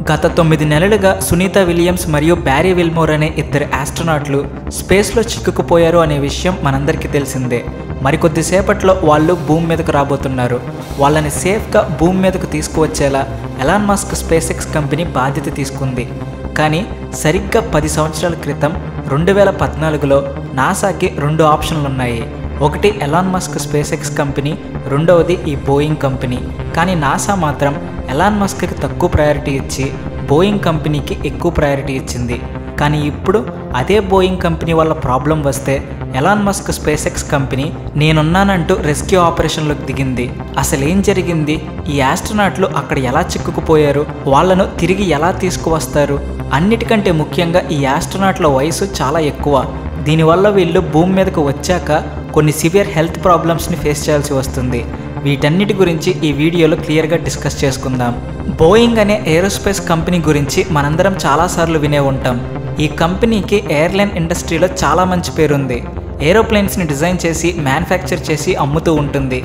గత 9 నెలలుగా సునీత విలియమ్స్ మరియు బ్యారీ విల్మోర్ అనే ఇద్దరు ఆస్ట్రోనాట్లు స్పేస్లో చిక్కుకుపోయారు అనే విషయం మనందరికీ తెలిసిందే. మరికొద్దిసేపట్లో వాళ్ళు భూమి మీదకు రాబోతున్నారు. వాళ్ళని సేఫ్గా భూమి మీదకు తీసుకువచ్చేలా Elon Musk SpaceX company బాధ్యత తీసుకుంది. కానీ సరిగ్గా 10 సంవత్సరాల క్రితం 2014లో నాసాకి 2 ఆప్షన్లు ఉన్నాయి. ఒకటి Elon Musk SpaceX company, రెండవది ఈ బోయింగ్ కంపెనీ. కానీ నాసా మాత్రం ఎలాన్ మస్క్కి తక్కువ ప్రయారిటీ ఇచ్చి బోయింగ్ కంపెనీకి ఎక్కువ ప్రయారిటీ ఇచ్చింది. కానీ ఇప్పుడు అదే బోయింగ్ కంపెనీ వల్ల ప్రాబ్లం వస్తే Elon Musk SpaceX company నేనున్నానంటూ రెస్క్యూ ఆపరేషన్లోకి దిగింది. అసలు ఏం జరిగింది? ఈ ఆస్ట్రోనాట్లు అక్కడ ఎలా చిక్కుకుపోయారు? వాళ్లను తిరిగి ఎలా తీసుకువస్తారు? అన్నిటికంటే ముఖ్యంగా ఈ ఆస్ట్రోనాట్ల వయసు చాలా ఎక్కువ. దీనివల్ల వీళ్ళు భూమి మీదకు వచ్చాక కొన్ని సివియర్ హెల్త్ ప్రాబ్లమ్స్ని ఫేస్ చేయాల్సి వస్తుంది. వీటన్నిటి గురించి ఈ వీడియోలో క్లియర్గా డిస్కస్ చేసుకుందాం. బోయింగ్ అనే ఏరోస్పేస్ కంపెనీ గురించి మనందరం చాలాసార్లు వినే ఉంటాం. ఈ కంపెనీకి ఎయిర్లైన్ ఇండస్ట్రీలో చాలా మంచి పేరుంది. ఏరోప్లేన్స్ని డిజైన్ చేసి మ్యానుఫ్యాక్చర్ చేసి అమ్ముతూ ఉంటుంది.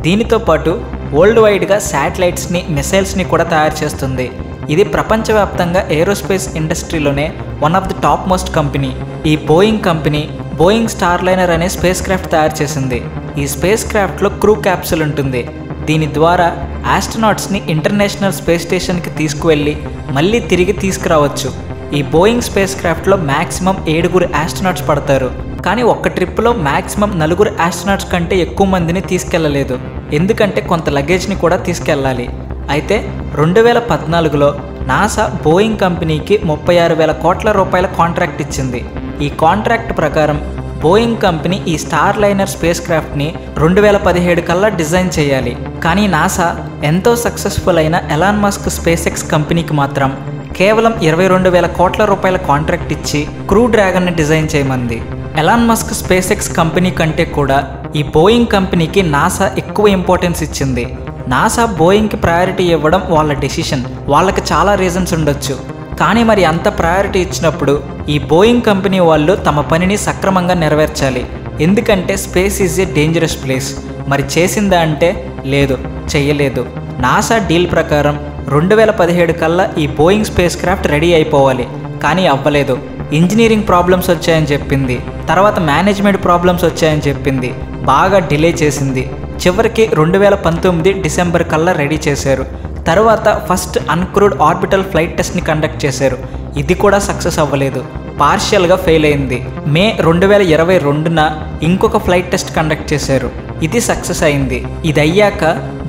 దీనితో పాటు వరల్డ్ వైడ్గా శాటిలైట్స్ని, మిసైల్స్ని కూడా తయారు చేస్తుంది. ఇది ప్రపంచవ్యాప్తంగా ఏరోస్పేస్ ఇండస్ట్రీలోనే one of the top most company. ఈ బోయింగ్ కంపెనీ బోయింగ్ స్టార్లైనర్ అనే స్పేస్ క్రాఫ్ట్ తయారు చేసింది. ఈ స్పేస్ క్రాఫ్ట్లో క్రూ క్యాప్సూల్ ఉంటుంది. దీని ద్వారా ఆస్ట్రోనాట్స్ని ఇంటర్నేషనల్ స్పేస్ స్టేషన్కి తీసుకువెళ్ళి మళ్ళీ తిరిగి తీసుకురావచ్చు. ఈ బోయింగ్ స్పేస్ క్రాఫ్ట్లో మ్యాక్సిమం 7 ఆస్ట్రోనాట్స్ పడతారు. కానీ ఒక్క ట్రిప్లో మ్యాక్సిమం 4 ఆస్ట్రోనాట్స్ కంటే ఎక్కువ మందిని తీసుకెళ్లలేదు. ఎందుకంటే కొంత లగేజ్ని కూడా తీసుకెళ్ళాలి. అయితే 2014లో నాసా బోయింగ్ కంపెనీకి 36,000 కోట్ల రూపాయల కాంట్రాక్ట్ ఇచ్చింది. ఈ కాంట్రాక్ట్ ప్రకారం బోయింగ్ కంపెనీ ఈ స్టార్ లైనర్ స్పేస్ క్రాఫ్ట్ని 2017 కల్లా డిజైన్ చేయాలి. కానీ నాసా ఎంతో సక్సెస్ఫుల్ అయిన ఎలాన్ మస్క్ స్పేస్ ఎక్స్ కంపెనీకి మాత్రం కేవలం 22,000 కోట్ల రూపాయల కాంట్రాక్ట్ ఇచ్చి క్రూ డ్రాగన్ని డిజైన్ చేయమంది. Elon Musk SpaceX company కంటే కూడా ఈ బోయింగ్ కంపెనీకి నాసా ఎక్కువ ఇంపార్టెన్స్ ఇచ్చింది. నాసా బోయింగ్కి ప్రయారిటీ ఇవ్వడం వాళ్ళ డెసిషన్. వాళ్ళకి చాలా రీజన్స్ ఉండొచ్చు. కానీ మరి అంత ప్రయారిటీ ఇచ్చినప్పుడు ఈ బోయింగ్ కంపెనీ వాళ్ళు తమ పనిని సక్రమంగా నెరవేర్చాలి. ఎందుకంటే space is a dangerous place. మరి చేసిందా అంటే లేదు, చెయ్యలేదు. నాసా డీల్ ప్రకారం 2017 కల్లా ఈ బోయింగ్ స్పేస్ క్రాఫ్ట్ రెడీ అయిపోవాలి. కానీ అవ్వలేదు. ఇంజనీరింగ్ ప్రాబ్లమ్స్ వచ్చాయని చెప్పింది. తర్వాత మేనేజ్మెంట్ ప్రాబ్లమ్స్ వచ్చాయని చెప్పింది. బాగా డిలే చేసింది. చివరికి 2019 డిసెంబర్ కల్లా రెడీ చేశారు. తర్వాత ఫస్ట్ అన్క్రూడ్ ఆర్బిటల్ ఫ్లైట్ టెస్ట్ని కండక్ట్ చేశారు. ఇది కూడా సక్సెస్ అవ్వలేదు, పార్షియల్గా ఫెయిల్ అయింది. మే 2022న ఇంకొక ఫ్లైట్ టెస్ట్ కండక్ట్ చేశారు. ఇది సక్సెస్ అయింది. ఇది అయ్యాక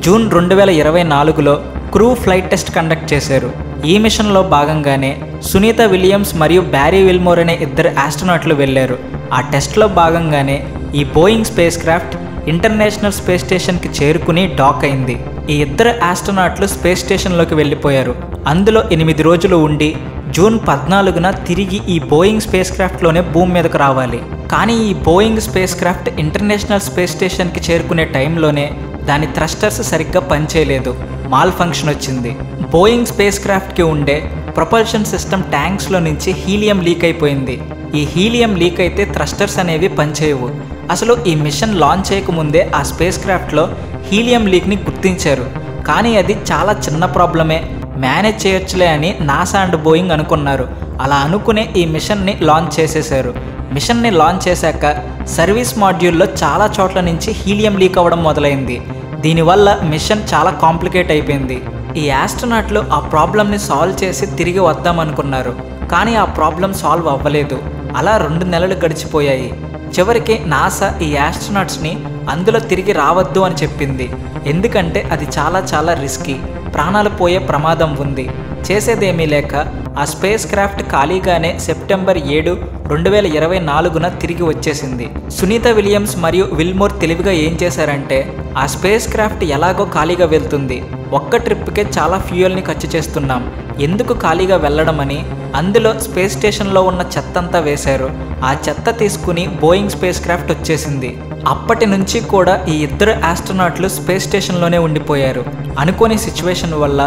జూన్ 2024లో క్రూ ఫ్లైట్ టెస్ట్ కండక్ట్ చేశారు. ఈ మిషన్లో భాగంగానే సునీత విలియమ్స్ మరియు బ్యారీ విల్మోర్ అనే ఇద్దరు ఆస్ట్రోనాట్లు వెళ్ళారు. ఆ టెస్ట్లో భాగంగానే ఈ Boeing spacecraft international space స్టేషన్కి చేరుకుని డాక్ అయింది. ఈ ఇద్దరు ఆస్ట్రోనాట్లు స్పేస్ స్టేషన్లోకి వెళ్ళిపోయారు. అందులో 8 రోజులు ఉండి జూన్ 14న తిరిగి ఈ బోయింగ్ స్పేస్ క్రాఫ్ట్లోనే భూమి మీదకు రావాలి. కానీ ఈ Boeing spacecraft international space స్టేషన్కి చేరుకునే టైంలోనే దాని థ్రస్టర్స్ సరిగ్గా పనిచేయలేదు. మాల్ ఫంక్షన్ వచ్చింది. బోయింగ్ స్పేస్ క్రాఫ్ట్కి ఉండే ప్రొపల్షన్ సిస్టమ్ ట్యాంక్స్లో నుంచి హీలియం లీక్ అయిపోయింది. ఈ హీలియం లీక్ అయితే థ్రస్టర్స్ అనేవి పనిచేయవు. అసలు ఈ మిషన్ లాంచ్ చేయకముందే ఆ స్పేస్ క్రాఫ్ట్లో హీలియం లీక్ని గుర్తించారు. కానీ అది చాలా చిన్న ప్రాబ్లమే, మేనేజ్ చేయొచ్చులే అని నాసా అండ్ బోయింగ్ అనుకున్నారు. అలా అనుకునే ఈ మిషన్ని లాంచ్ చేసేశారు. మిషన్ని లాంచ్ చేశాక సర్వీస్ మాడ్యూల్లో చాలా చోట్ల నుంచి హీలియం లీక్ అవ్వడం మొదలైంది. దీనివల్ల మిషన్ చాలా కాంప్లికేట్ అయిపోయింది. ఈ ఆస్ట్రోనాట్లు ఆ ప్రాబ్లమ్ని సాల్వ్ చేసి తిరిగి వద్దామనుకున్నారు. కానీ ఆ ప్రాబ్లం సాల్వ్ అవ్వలేదు. అలా 2 నెలలు గడిచిపోయాయి. చివరికి నాసా ఈ ఆస్ట్రోనాట్స్ని అందులో తిరిగి రావద్దు అని చెప్పింది. ఎందుకంటే అది చాలా రిస్కీ, ప్రాణాలు పోయే ప్రమాదం ఉంది. చేసేదేమీ లేక ఆ స్పేస్ క్రాఫ్ట్ ఖాళీగానే సెప్టెంబర్ 7, 2024న తిరిగి వచ్చేసింది. సునీత విలియమ్స్ మరియు విల్మోర్ తెలివిగా ఏం చేశారంటే ఆ స్పేస్ క్రాఫ్ట్ ఎలాగో ఖాళీగా వెళ్తుంది, ఒక్క ట్రిప్కే చాలా ఫ్యూయల్ని ఖర్చు చేస్తున్నాం, ఎందుకు ఖాళీగా వెళ్ళడమని అందులో స్పేస్ స్టేషన్లో ఉన్న చెత్త అంతా వేశారు. ఆ చెత్త తీసుకుని బోయింగ్ స్పేస్ క్రాఫ్ట్ వచ్చేసింది. అప్పటి నుంచి కూడా ఈ ఇద్దరు ఆస్ట్రోనాట్లు స్పేస్ స్టేషన్లోనే ఉండిపోయారు. అనుకోని సిచ్యువేషన్ వల్ల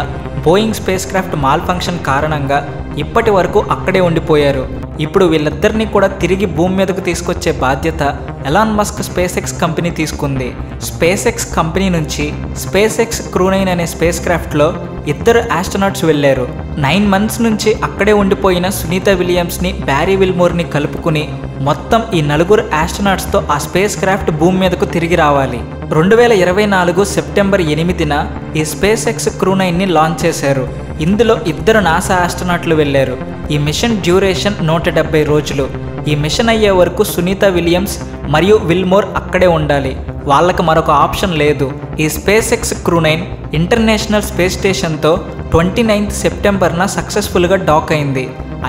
Boeing space craft mall function కారణంగా ఇప్పటి వరకు అక్కడే ఉండిపోయారు. ఇప్పుడు వీళ్ళిద్దరినీ కూడా తిరిగి భూమి మీదకు తీసుకొచ్చే బాధ్యత Elon Musk SpaceX company తీసుకుంది. స్పేస్ ఎక్స్ కంపెనీ నుంచి స్పేస్ ఎక్స్ క్రూ9 అనే స్పేస్ క్రాఫ్ట్లో 2 ఆస్ట్రోనాట్స్ వెళ్ళారు. 9 months నుంచి అక్కడే ఉండిపోయిన సునీత విలియమ్స్ని, బ్యారీ విల్మోర్ని కలుపుకుని మొత్తం ఈ 4 ఆస్ట్రోనాట్స్తో ఆ స్పేస్ క్రాఫ్ట్ భూమి మీదకు తిరిగి రావాలి. 2024 సెప్టెంబర్ 8న ఈ స్పేస్ ఎక్స్ క్రూ9ని లాంచ్ చేశారు. ఇందులో 2 నాసా ఆస్ట్రోనాట్లు వెళ్ళారు. ఈ మిషన్ డ్యూరేషన్ 170 రోజులు. ఈ మిషన్ అయ్యే వరకు సునీత విలియమ్స్ మరియు విల్మోర్ అక్కడే ఉండాలి. వాళ్ళకి మరొక ఆప్షన్ లేదు. ఈ SpaceX crew nine international space స్టేషన్తో 29th సెప్టెంబర్న సక్సెస్ఫుల్గా డాక్ అయింది.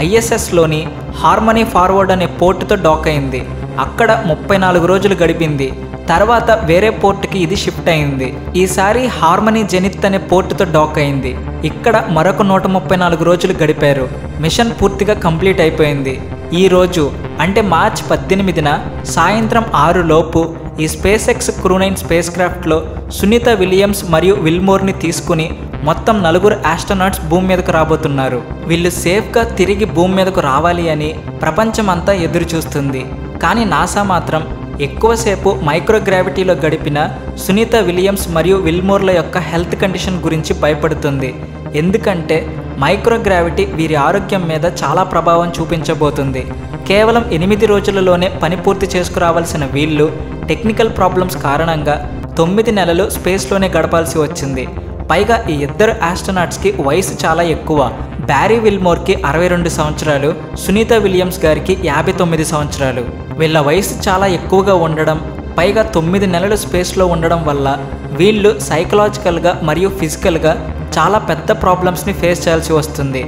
ISSలోని హార్మనీ ఫార్వర్డ్ అనే పోర్టుతో డాక్ అయింది. అక్కడ 34 రోజులు గడిపింది. తర్వాత వేరే పోర్టుకి ఇది షిఫ్ట్ అయింది. ఈసారి హార్మనీ జెనిత్ అనే పోర్టుతో డాక్ అయింది. ఇక్కడ మరొక 134 రోజులు గడిపారు. మిషన్ పూర్తిగా కంప్లీట్ అయిపోయింది. ఈ రోజు అంటే మార్చి 18న సాయంత్రం 6 లోపు ఈ స్పేస్ ఎక్స్ క్రూ9 స్పేస్ క్రాఫ్ట్లో సునీత విలియమ్స్ మరియు విల్మోర్ని తీసుకుని మొత్తం 4 ఆస్ట్రోనాట్స్ భూమి మీదకు రాబోతున్నారు. వీళ్ళు సేఫ్గా తిరిగి భూమి మీదకు రావాలి అని ప్రపంచమంతా ఎదురు చూస్తుంది. కానీ నాసా మాత్రం ఎక్కువసేపు మైక్రోగ్రావిటీలో గడిపిన సునీత విలియమ్స్ మరియు విల్మోర్ల యొక్క హెల్త్ కండిషన్ గురించి భయపడుతుంది. ఎందుకంటే మైక్రోగ్రావిటీ వీరి ఆరోగ్యం మీద చాలా ప్రభావం చూపించబోతుంది. కేవలం 8 రోజులలోనే పని పూర్తి చేసుకురావాల్సిన వీళ్ళు టెక్నికల్ ప్రాబ్లమ్స్ కారణంగా 9 నెలలు స్పేస్లోనే గడపాల్సి వచ్చింది. పైగా ఈ 2 ఆస్ట్రోనాట్స్కి వయసు చాలా ఎక్కువ. బ్యారీ విల్మోర్కి 62 సంవత్సరాలు, సునీత విలియమ్స్ గారికి 59 సంవత్సరాలు. వీళ్ళ వయసు చాలా ఎక్కువగా ఉండడం, పైగా 9 నెలలు స్పేస్లో ఉండడం వల్ల వీళ్ళు సైకలాజికల్గా మరియు ఫిజికల్గా చాలా పెద్ద ప్రాబ్లమ్స్ని ఫేస్ చేయాల్సి వస్తుంది.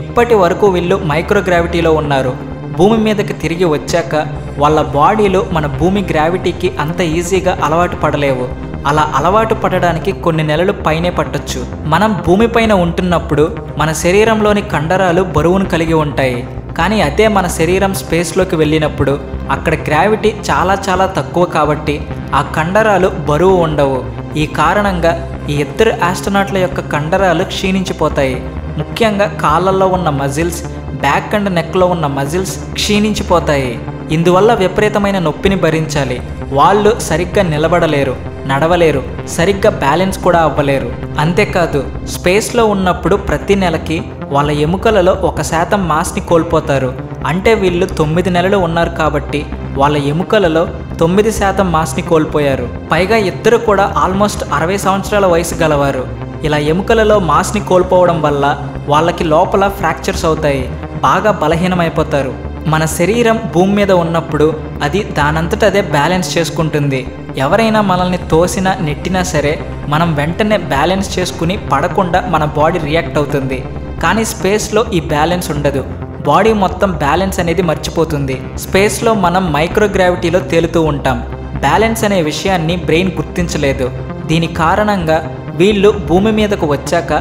ఇప్పటి వరకు వీళ్ళు మైక్రోగ్రావిటీలో ఉన్నారు. భూమి మీదకి తిరిగి వచ్చాక వాళ్ళ బాడీలు మన భూమి గ్రావిటీకి అంత ఈజీగా అలవాటు పడలేవు. అలా అలవాటు పడడానికి కొన్ని నెలలు పైనే పట్టొచ్చు. మనం భూమిపైన ఉంటున్నప్పుడు మన శరీరంలోని కండరాలు బరువును కలిగి ఉంటాయి. కానీ అదే మన శరీరం స్పేస్లోకి వెళ్ళినప్పుడు అక్కడ గ్రావిటీ చాలా చాలా తక్కువ కాబట్టి ఆ కండరాలు బరువు ఉండవు. ఈ కారణంగా ఈ 2 ఆస్ట్రోనాట్ల యొక్క కండరాలు క్షీణించిపోతాయి. ముఖ్యంగా కాళ్ళల్లో ఉన్న మజిల్స్, బ్యాక్ అండ్ నెక్లో ఉన్న మజిల్స్ క్షీణించిపోతాయి. ఇందువల్ల విపరీతమైన నొప్పిని భరించాలి. వాళ్ళు సరిగ్గా నిలబడలేరు, నడవలేరు, సరిగ్గా బ్యాలెన్స్ కూడా అవ్వలేరు. అంతేకాదు స్పేస్లో ఉన్నప్పుడు ప్రతి నెలకి వాళ్ళ ఎముకలలో 1% మాస్ని కోల్పోతారు. అంటే వీళ్ళు 9 నెలలు ఉన్నారు కాబట్టి వాళ్ళ ఎముకలలో 9% మాస్ని కోల్పోయారు. పైగా 2 కూడా ఆల్మోస్ట్ 60 సంవత్సరాల వయసు గలవారు. ఇలా ఎముకలలో మాస్ని కోల్పోవడం వల్ల వాళ్ళకి లోపల ఫ్రాక్చర్స్ అవుతాయి, బాగా బలహీనమైపోతారు. మన శరీరం భూమి మీద ఉన్నప్పుడు అది దానంతట అదే బ్యాలెన్స్ చేసుకుంటుంది. ఎవరైనా మనల్ని తోసినా నెట్టినా సరే మనం వెంటనే బ్యాలెన్స్ చేసుకుని పడకుండా మన బాడీ రియాక్ట్ అవుతుంది. కానీ స్పేస్లో ఈ బ్యాలెన్స్ ఉండదు. బాడీ మొత్తం బ్యాలెన్స్ అనేది మర్చిపోతుంది. స్పేస్లో మనం మైక్రోగ్రావిటీలో తేలుతూ ఉంటాం. బ్యాలెన్స్ అనే విషయాన్ని బ్రెయిన్ గుర్తించలేదు. దీని కారణంగా వీళ్ళు భూమి మీదకు వచ్చాక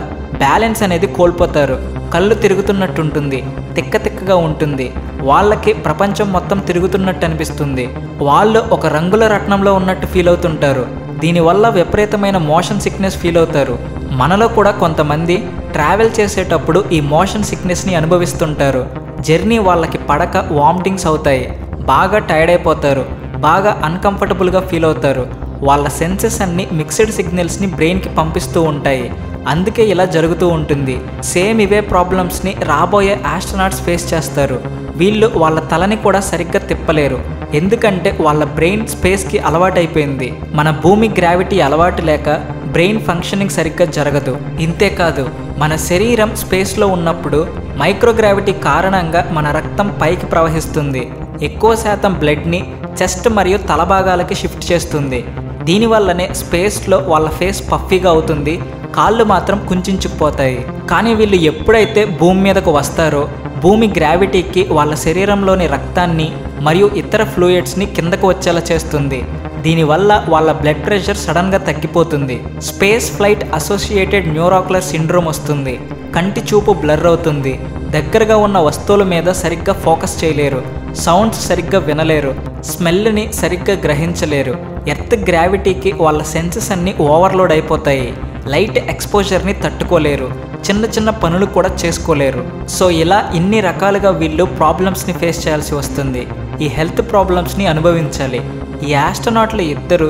బ్యాలెన్స్ అనేది కోల్పోతారు. కళ్ళు తిరుగుతున్నట్టుంటుంది, తిక్కగా ఉంటుంది. వాళ్ళకి ప్రపంచం మొత్తం తిరుగుతున్నట్టు అనిపిస్తుంది. వాళ్ళు ఒక రంగుల రత్నంలో ఉన్నట్టు ఫీల్ అవుతుంటారు. దీనివల్ల విపరీతమైన మోషన్ సిక్నెస్ ఫీల్ అవుతారు. మనలో కూడా కొంతమంది ట్రావెల్ చేసేటప్పుడు ఈ మోషన్ సిక్నెస్ని అనుభవిస్తుంటారు. జర్నీ వాళ్ళకి పడక వామిటింగ్స్ అవుతాయి, బాగా టైర్డ్ అయిపోతారు, బాగా అన్కంఫర్టబుల్గా ఫీల్ అవుతారు. వాళ్ళ సెన్సెస్ అన్ని మిక్స్డ్ సిగ్నల్స్ని బ్రెయిన్కి పంపిస్తూ ఉంటాయి. అందుకే ఇలా జరుగుతూ ఉంటుంది. సేమ్ ఇవే ప్రాబ్లమ్స్ని రాబోయే ఆస్ట్రోనాట్స్ ఫేస్ చేస్తారు. వీళ్ళు వాళ్ళ తలని కూడా సరిగ్గా తిప్పలేరు. ఎందుకంటే వాళ్ళ బ్రెయిన్ స్పేస్కి అలవాటైపోయింది. మన భూమి గ్రావిటీ అలవాటు లేక బ్రెయిన్ ఫంక్షనింగ్ సరిగ్గా జరగదు. ఇంతేకాదు మన శరీరం స్పేస్లో ఉన్నప్పుడు మైక్రోగ్రావిటీ కారణంగా మన రక్తం పైకి ప్రవహిస్తుంది. ఎక్కువ శాతం బ్లడ్ని చెస్ట్ మరియు తల భాగాలకి షిఫ్ట్ చేస్తుంది. దీనివల్లనే స్పేస్లో వాళ్ళ ఫేస్ పఫీగా అవుతుంది, కాళ్ళు మాత్రం కుంచుకుపోతాయి. కానీ వీళ్ళు ఎప్పుడైతే భూమి మీదకు వస్తారో భూమి గ్రావిటీకి వాళ్ళ శరీరంలోని రక్తాన్ని మరియు ఇతర ఫ్లూయిడ్స్ని కిందకు వచ్చేలా చేస్తుంది. దీనివల్ల వాళ్ళ బ్లడ్ ప్రెషర్ సడన్గా తగ్గిపోతుంది. స్పేస్ ఫ్లైట్ అసోసియేటెడ్ న్యూరోక్యులర్ సిండ్రోమ్ వస్తుంది. కంటి చూపు బ్లర్ అవుతుంది. దగ్గరగా ఉన్న వస్తువుల మీద సరిగ్గా ఫోకస్ చేయలేరు, సౌండ్స్ సరిగ్గా వినలేరు, స్మెల్ని సరిగ్గా గ్రహించలేరు. ఎర్త్ గ్రావిటీకి వాళ్ళ సెన్సెస్ అన్నీ ఓవర్లోడ్ అయిపోతాయి. లైట్ ఎక్స్పోజర్ని తట్టుకోలేరు, చిన్న చిన్న పనులు కూడా చేసుకోలేరు. సో ఇలా ఇన్ని రకాలుగా వీళ్ళు ప్రాబ్లమ్స్ని ఫేస్ చేయాల్సి వస్తుంది. ఈ హెల్త్ ప్రాబ్లమ్స్ని అనుభవించాలి. ఈ ఆస్ట్రోనాట్లు ఇద్దరు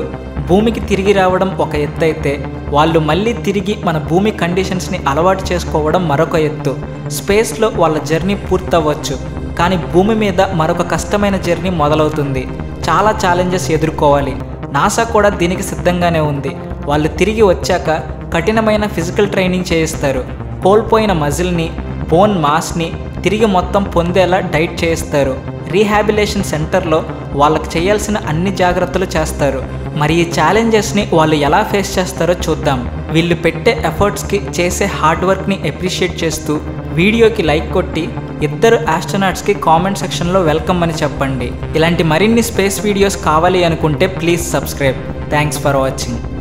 భూమికి తిరిగి రావడం ఒక ఎత్తు అయితే, వాళ్ళు మళ్ళీ తిరిగి మన భూమి కండిషన్స్ని అలవాటు చేసుకోవడం మరొక ఎత్తు. స్పేస్లో వాళ్ళ జర్నీ పూర్తవ్వచ్చు, కానీ భూమి మీద మరొక కష్టమైన జర్నీ మొదలవుతుంది. చాలా ఛాలెంజెస్ ఎదుర్కోవాలి. నాసా కూడా దీనికి సిద్ధంగానే ఉంది. వాళ్ళు తిరిగి వచ్చాక కఠినమైన ఫిజికల్ ట్రైనింగ్ చేయిస్తారు. కోల్పోయిన మజిల్ని, బోన్ మాస్ని తిరిగి మొత్తం పొందేలా డైట్ చేయిస్తారు. రీహాబిలేషన్ సెంటర్లో వాళ్ళకి చేయాల్సిన అన్ని జాగ్రత్తలు చేస్తారు. మరి ఈ ఛాలెంజెస్ని వాళ్ళు ఎలా ఫేస్ చేస్తారో చూద్దాం. వీళ్ళు పెట్టే ఎఫర్ట్స్కి, చేసే హార్డ్ వర్క్ని అప్రిషియేట్ చేస్తూ వీడియోకి లైక్ కొట్టి ఇద్దరు ఆస్ట్రోనాట్స్కి కామెంట్ సెక్షన్లో వెల్కమ్ అని చెప్పండి. ఇలాంటి మరిన్ని స్పేస్ వీడియోస్ కావాలి అనుకుంటే please subscribe. Thanks for watching.